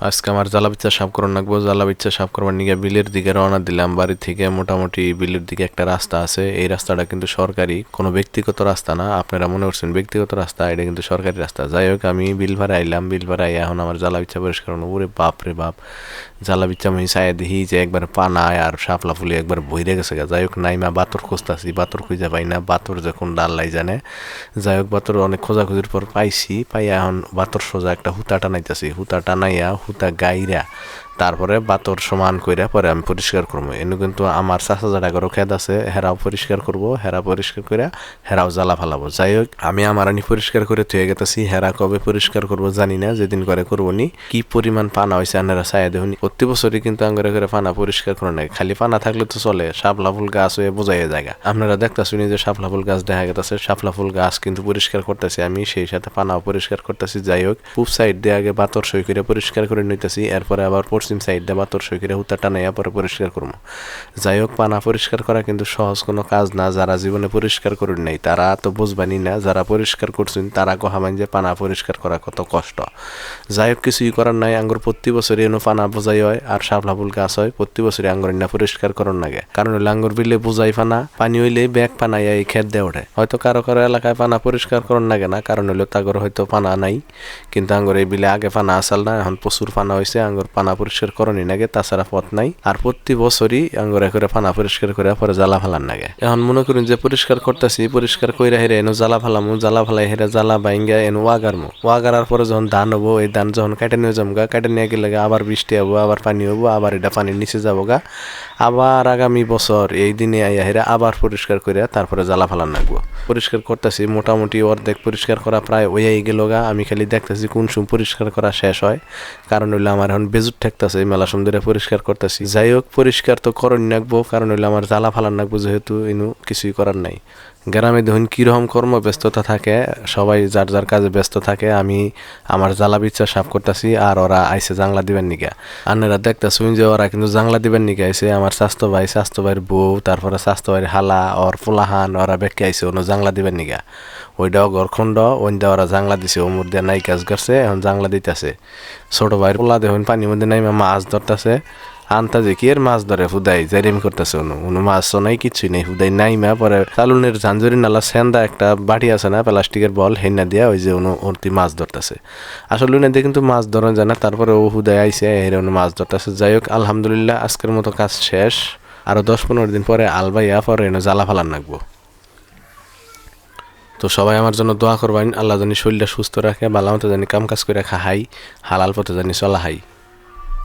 আজকে আমার জ্বালা বিচ্ছা সাফ করন লাগবো। জ্বালা বিচ্ছা সাফ করবার নিয়ে বিলের দিকে রওনা দিলাম। বাড়ি থেকে মোটামুটি বিলের দিকে একটা রাস্তা আছে। এই রাস্তাটা কিন্তু সরকারি, কোনো ব্যক্তিগত রাস্তা না। আপনারা মনে করছেন ব্যক্তিগত রাস্তা, এটা কিন্তু সরকারি রাস্তা। যাই হোক, আমি বিল ভাড়া আইলাম। বিল ভাড়া এখন আমার জ্বালা বিচ্ছা পরিষ্কার করবো। ওরে বাপ রে বাপ, জ্বালা বিচ্ছা আমি চাই দেখি যে একবার পানায় আর শাপলা ফুলি একবার বইরে গেছে। যাই হোক, নাইমা বাতর খুঁজতেছি, বাতর খুঁজে পাই না। বাতর যখন ডাল্লাই জানে। যাই হোক, বাতর অনেক খোঁজাখুঁজির পর পাইছি। পাইয়া এখন বাতর সোজা একটা হুতা টানাইতেছি। হুতা টানাইয়া হুতা গাইরা তারপরে বাতর সমান কইরা পরে আমি পরিষ্কার করবো। এনে কিন্তু আমার চাচা জাডাগরও খেত আছে, হেরাও পরিষ্কার করবো। হেরা পরিষ্কার করে হেরাও জ্বালা ফালাবো। যাই হোক, আমি আমার আনি পরিষ্কার করে থুয়ে গেতেছি। হেরা কবে পরিষ্কার করবো জানি না, যেদিন করে করবো নি। কি পরিমাণ পানা হয়েছে আনারা চাই দেখুন। প্রতি বছরই কিন্তু আঙ্গরে করে পানা পরিষ্কার করে নেয়। খালি পানা থাকলে তো চলে, শাপলা ফুল গাছ হয়ে বোঝাই জায়গা। আপনারা দেখতেছেন যে শাপলা ফুল গাছ দেখা গেছে। শাপলা ফুল গাছ কিন্তু পরিষ্কার করতেছি আমি, সেই সাথে পানাও পরিষ্কার করতেছি। যাই হোক, পূব সাইড দিয়ে আগে বাতর সই করে পরিষ্কার করে নিতেছি। এরপরে আবার পশ্চিম সাইড দিয়ে বাতর সই করে হুতা টানাইয়া পরে পরিষ্কার করবো। যাই হোক, পানা পরিষ্কার করা কিন্তু সহজ কোনো কাজ না। যারা জীবনে পরিষ্কার করেন নাই তারা তো বুঝবানি না, যারা পরিষ্কার করছেন তারা কহাবেন যে পানা পরিষ্কার করা কত কষ্ট। যাই হোক, কিছুই করার নাই। আঙ্গুর প্রতি বছরই এনে পানা বোঝাই হয় আর শাপলা ফুল গাছ হয়। প্রতি বছরই আঙ্গুর না পরিষ্কার করার লাগে। কারণ হইলে আঙ্গুর বিলে বোঝাই পানা, পানি হইলে ব্যাগ পানাইয়া এই খেত দিয়ে ওঠে। হয়তো কারো কারো এলাকায় পানা পরিষ্কার করার লাগে না, কারণ হইলো তাগর হয়তো পানা নাই। কিন্তু আঙ্গুর এই বিলে আগে পানা আসাল না, এখন প্রচুর পানা হয়েছে। আঙ্গুর পানা পরিষ্কার করনি লাগে, তাছাড়া পথ নাই। আর প্রতি বছরই আঙ্গুর করে পানা পরিষ্কার করে পরে জ্বালা ফালান লাগে। এখন মনে করুন যে পরিষ্কার করতেছি, পরিষ্কার কইরা হেরে এনো জ্বালা ফালামু, জ্বালা ফালাই হেরে জ্বালা বাইঙ্গা এনো ওয়াগারমু। ওয়াগারার পরে যখন ধান হবো, এই ধান যখন কাটে নিয়ে যাবো গা, কাটে নিয়ে গেলে আবার বৃষ্টি হবো, আবার পানি হবো, আবার এটা পানির নিচে যাবো গা। আবার আগামী বছর এই দিনে আইয়া হেরে আবার পরিষ্কার করে তারপরে জ্বালা ফালান লাগবো। পরিষ্কার করতেছি, মোটামুটি অর্ধেক পরিষ্কার করা প্রায় ওই গেল গা। আমি খালি দেখতেছি কোন সময় পরিষ্কার করা শেষ হয়, কারণ হইলে আমার এখন বেজুট ঠেকতেছে। মেলা সুন্দরে পরিষ্কার করতেছি। যাই হোক, পরিষ্কার তো করণ রাখবো, কারণ হইলে আমার জ্বালা ফালান রাখবো, যেহেতু ইনু কিছুই করার নাই। গ্রামে দেখুন কীরকম কর্মব্যস্ততা থাকে, সবাই যার যার কাজে ব্যস্ত থাকে। আমি আমার জ্বালা বিচ্ছা সাফ করতেছি আর ওরা আইসে জাংলা দিবেন নিকা। আন্নারা দেখতেছুন যে ওরা কিন্তু জাংলা দিবেন নিকা আইসে। আমার স্বাস্থ্য ভাইয়ের বউ, তারপরে স্বাস্থ্য ভাইয়ের হালা, ওর পোলাহান, ওরা বেঁকে আইসে অন্য জাংলা দিবেন নিকা। ওইটাও ঘরখণ্ড ওইটা ওরা জাংলা দিছে, ওমর দিয়ে নাই কাজ করছে, এখন জাংলা দিতেছে। ছোট ভাইয়ের পোলা দেখুন পানির মধ্যে নাই মাছ ধরতেছে। আন্তাজে কি এর মাছ ধরে হুদাই জাইরেমি করতেছে, কোনো মাছও নাই, কিছুই নেই। হুদাই নাইমা পরে সালুনের ঝাঞ্ঝরি নালা সেন্দা একটা বাটি আছে না, প্লাস্টিকের বল, হেন্না দিয়া ওই যে ওরতি মাছ ধরতেছে। আসলে উনি দিয়ে কিন্তু মাছ ধরা যায় না, তারপরে ও হুদাই আইসে এর মাছ ধরতেছে। যাই হোক, আলহামদুলিল্লাহ আজকের মতো কাজ শেষ। আরো 10-15 দিন পরে আলবাইয়া পরে এনে জ্বালা ফালান রাখবো। তো সবাই আমার জন্য দোয়া করবেন, আল্লাহ জানি শরীরটা সুস্থ রাখে, ভালো মতো জানি কাম কাজ করে খাহাই, হালাল পথে জানি চলা হাই।